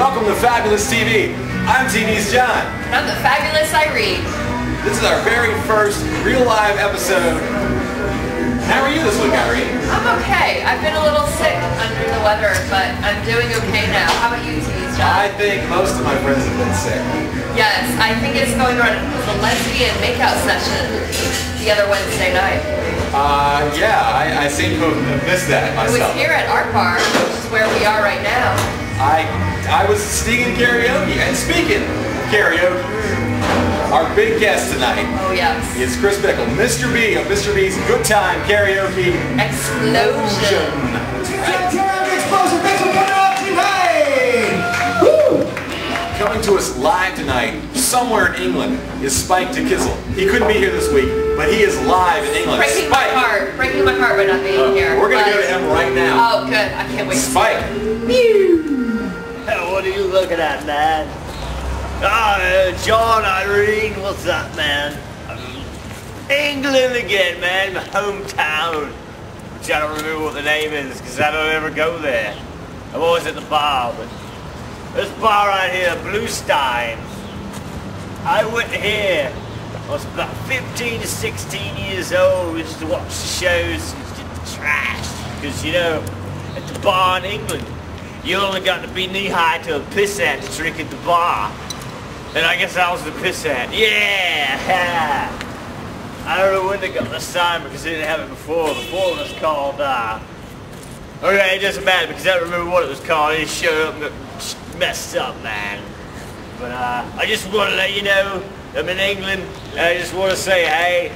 Welcome to Fabulous TV. I'm TV's John. And I'm the fabulous Irene. This is our very first real live episode. How are you this week, Irene? I'm okay. I've been a little sick under the weather, but I'm doing okay now. How about you, TV's John? I think most of my friends have been sick. Yes, I think it's going around. It was a lesbian makeout session the other Wednesday night. Yeah, I seem to have missed that myself. It was here at our bar, which is where we are right now. I was singing karaoke, and speaking of karaoke, our big guest tonight is Chris Bickle, Mr. B of Mr. B's Good Time Karaoke Explosion. Karaoke Explosion, thanks for coming out tonight! Woo! Coming to us live tonight, somewhere in England, is Spike DeKizzle. He couldn't be here this week, but he is live in England. Breaking my heart by not being here. We're going to go to him right now. Oh, good. I can't wait. Spike. What are you looking at, man? John, Irene, what's up, man? England again, man, my hometown. Which I don't remember what the name is, because I don't ever go there. I'm always at the bar, but this bar right here, Blue Stein. I went here. I was about 15 to 16 years old. We used to watch the shows and get the trash. Because, you know, at the bar in England, you only got to be knee-high to a pissant to drink at the bar. And I guess I was the pissant. Yeah! I don't know when they got this sign because they didn't have it before. Before it was called, okay, it doesn't matter because I don't remember what it was called. It showed up and got messed up, man. But, I just want to let you know I'm in England, and I just want to say, hey,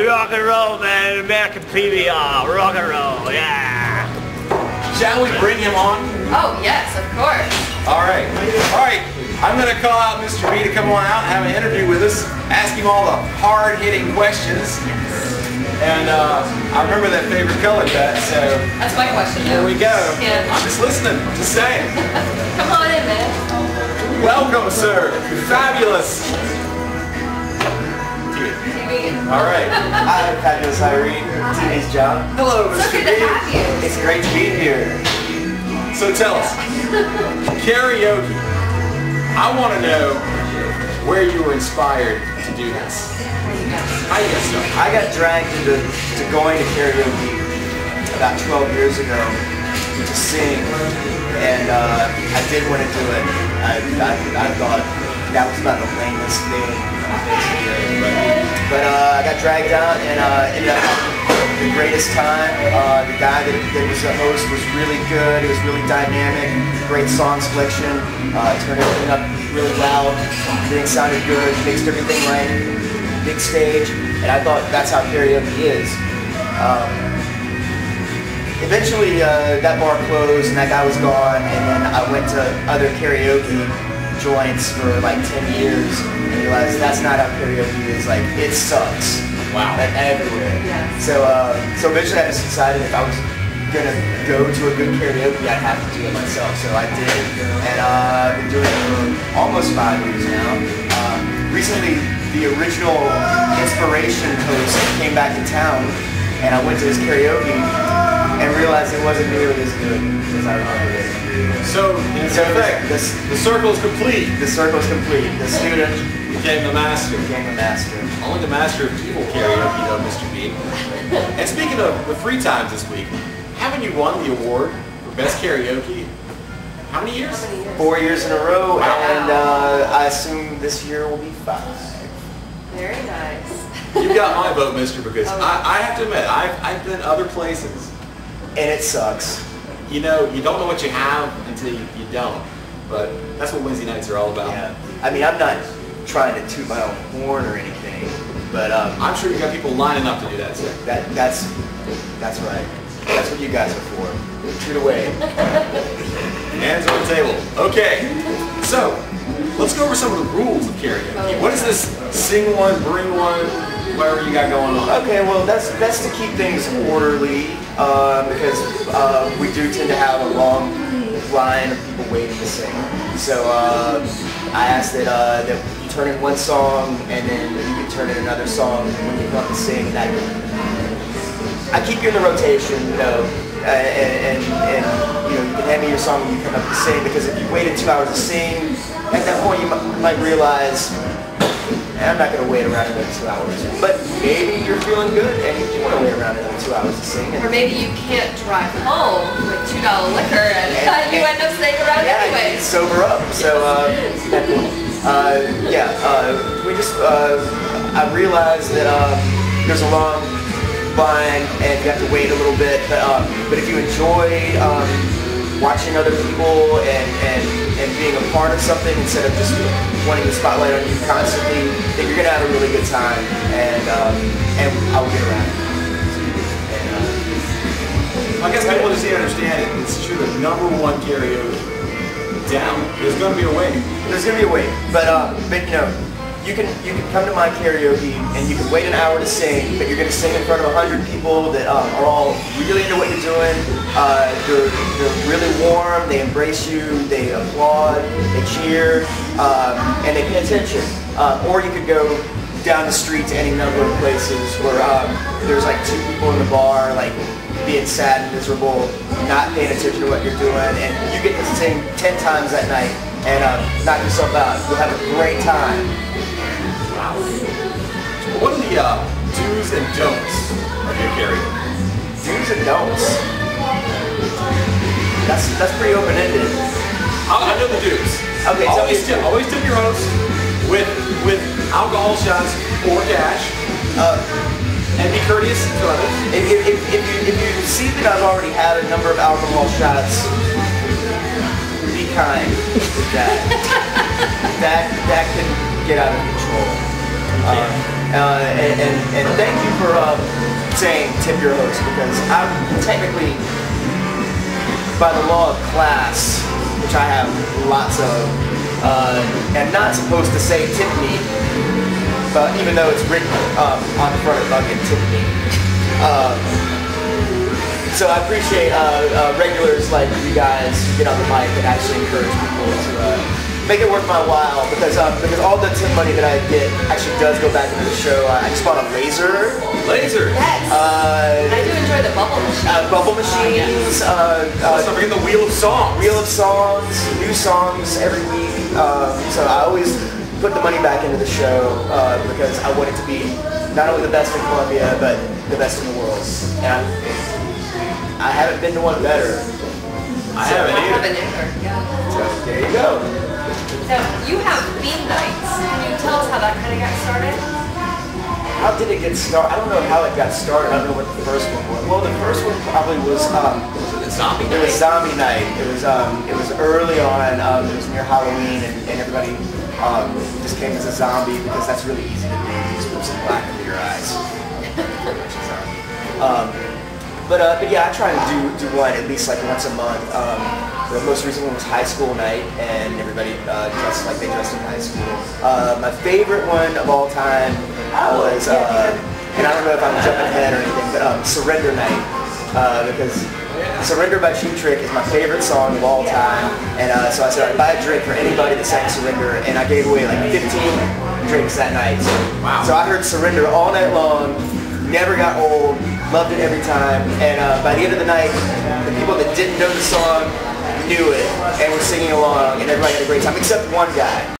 rock and roll, man, American PBR, rock and roll, yeah! Shall we bring him on? Oh, yes, of course. All right. I'm going to call out Mr. B to come on out and have an interview with us, ask him all the hard-hitting questions. And I remember that favorite color, Pat, so... That's my question, Here we go. Yeah. I'm just listening, just saying. Come on in, man. Welcome, sir. Fabulous. All right. Hi, Fabulous Irene. TV's John. Hello, Mr. So good to have you. It's great to be here. So tell us, karaoke. I want to know where you were inspired to do this. How you got started? I got dragged into going to karaoke about 12 years ago to sing, and I did want to do it. I thought that was about the lamest thing. But I got dragged out and ended up having the greatest time. The guy that was the host was really good. It was really dynamic. Great song selection. Turned everything up really loud. Everything sounded good. Mixed everything right. Big stage. And I thought that's how karaoke is. Eventually that bar closed and that guy was gone. And then I went to other karaoke joints for like 10 years and realized that's not how karaoke is. Like, it sucks. Wow. Like, everywhere. Yes. So eventually I just decided if I was gonna go to a good karaoke, I'd have to do it myself. So I did, and I've been doing it for almost 5 years now. Recently, the original Inspiration host came back in town, and I went to his karaoke and realized it wasn't nearly as good as I remember it. So, in effect, the circle's complete. The circle's complete. The student became the master. Only the master of evil karaoke, though, Mr. B. And speaking of the free times this week, haven't you won the award for best karaoke? How many years? 4 years in a row, wow. And I assume this year will be 5. Very nice. You've got my vote, mister, because I have to admit, I've been other places. And it sucks. you know, you don't know what you have until you don't. But that's what Wednesday nights are all about. Yeah. I mean, I'm not trying to toot my own horn or anything, but I'm sure you got people lining up to do that too. That's right. That's what you guys are for. Shoot away. Hands on the table. Okay. So, let's go over some of the rules of karaoke. What is this sing one, bring one, whatever you got going on? Okay, well that's to keep things orderly because we do tend to have a long line of people waiting to sing. So I asked that you turn in one song and then you can turn in another song when you come up to sing. And I keep you in the rotation, you know, and you know, you can hand me your song when you come up to sing, because if you waited 2 hours to sing, at that point you might realize, I'm not going to wait around another 2 hours. But maybe you're feeling good and you want to wait around another 2 hours to sing. Or maybe you can't drive home with $2 liquor and you end up staying around anyway. Sober up. So, I realized that there's a long line and you have to wait a little bit. But if you enjoy watching other people and being a part of something instead of just wanting the spotlight on you constantly, then you're gonna have a really good time, and I'll get around. I guess people just need to understand it. It's true that #1 karaoke down. There's gonna be a wait. There's gonna be a wait, but you know, you can come to my karaoke and you can wait an hour to sing, but you're gonna sing in front of 100 people that are all really into what you're doing. They're really warm. They embrace you. They applaud. They cheer, and they pay attention. Or you could go down the street to any number of places where there's like 2 people in the bar, like being sad and miserable, not paying attention to what you're doing, and you get to sing 10 times that night and knock yourself out. You'll have a great time. Wow. What are the do's and don'ts of your karaoke? Do's and don'ts. That's pretty open-ended. I know the do's. Okay, always tip your host with alcohol shots or cash. And be courteous to others. If you see that I've already had a number of alcohol shots, be kind with that. that can get out of control. And thank you for saying tip your host, because I'm technically, by the law of class, which I have lots of, am not supposed to say tip me. But even though it's written on the front of the bucket, tip me. So I appreciate regulars like you guys who get on the mic and actually encourage people to make it worth my while, because all the tip money that I get actually does go back into the show. I just bought a laser. Laser. Yes. I do enjoy the bubble machine. Bubble machines. Let's not forget the Wheel of Songs. Wheel of Songs. New songs every week. So I always put the money back into the show because I want it to be not only the best in Columbia, but the best in the world. And I haven't been to one better. I haven't either. Yeah. So there you go. So you have theme nights. Can you tell us how that kind of got started? How did it get started? I don't know how it got started. I don't know what the first one was. Well, the first one probably was Zombie Night. It was Zombie Night. It was early on. It was near Halloween, and everybody just came as a zombie, because that's really easy to do. You just put some black under your eyes. But yeah, I try and do one at least like once a month. The most recent one was High School Night, and everybody dressed like they dressed in high school. My favorite one of all time was, and I don't know if I'm jumping ahead or anything, but Surrender Night, because Surrender by Cheap Trick is my favorite song of all time. And so I said I'd buy a drink for anybody that sang Surrender, and I gave away like 15 drinks that night. So I heard Surrender all night long, never got old, loved it every time. And by the end of the night, the people that didn't know the song knew it and were singing along, and everybody had a great time, except one guy.